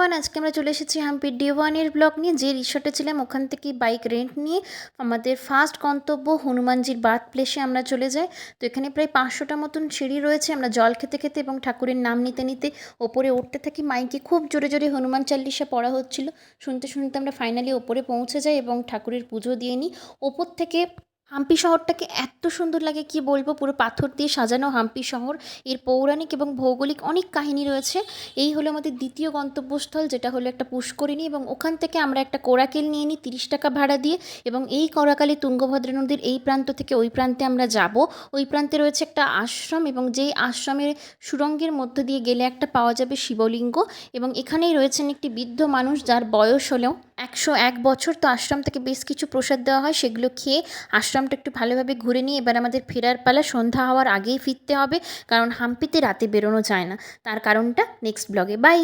Everyone, আজকে আমরা চলে এসেছি হাম্পির ডে ওয়ানের ব্লগ নিয়ে। যে রিসর্টে ছিলাম ওখান থেকে বাইক রেন্ট নিয়ে আমাদের ফার্স্ট গন্তব্য হনুমানজির বার্থ প্লেসে আমরা চলে যাই। তো এখানে প্রায় 500টা মতন সিঁড়ি রয়েছে। আমরা জল খেতে খেতে এবং ঠাকুরের নাম নিতে নিতে ওপরে উঠতে থাকি। মাইকে খুব জোরে জোরে হনুমান চাল্লিশা পড়া হচ্ছিল, শুনতে শুনতে আমরা ফাইনালি ওপরে পৌঁছে যাই এবং ঠাকুরের পুজো দিয়ে নিই। ওপর থেকে হাম্পি শহরটাকে এত সুন্দর লাগে কি বলবো, পুরো পাথর দিয়ে সাজানো হাম্পি শহর। এর পৌরাণিক এবং ভৌগোলিক অনেক কাহিনী রয়েছে। এই হলো আমাদের দ্বিতীয় গন্তব্যস্থল, যেটা হলো একটা পুষ্করিণী, এবং ওখান থেকে আমরা একটা কোরাকেল নিয়ে নিই 30 টাকা ভাড়া দিয়ে। এবং এই কোরাকালে তুঙ্গভদ্রা নদীর এই প্রান্ত থেকে ওই প্রান্তে আমরা যাব। ওই প্রান্তে রয়েছে একটা আশ্রম, এবং যেই আশ্রমের সুড়ঙ্গের মধ্য দিয়ে গেলে একটা পাওয়া যাবে শিবলিঙ্গ। এবং এখানেই রয়েছেন একটি বৃদ্ধ মানুষ যার বয়স হলেও 101 বছর। তো আশ্রম থেকে বেশ কিছু প্রসাদ দেওয়া হয়, সেগুলো খেয়ে আশ্রমটা একটু ভালোভাবে ঘুরে নিয়ে এবার আমাদের ফেরার পালা। সন্ধ্যা হওয়ার আগেই ফিরতে হবে, কারণ হাম্পিতে রাতে বেরোনো যায় না। তার কারণটা নেক্সট ব্লগে। বাই।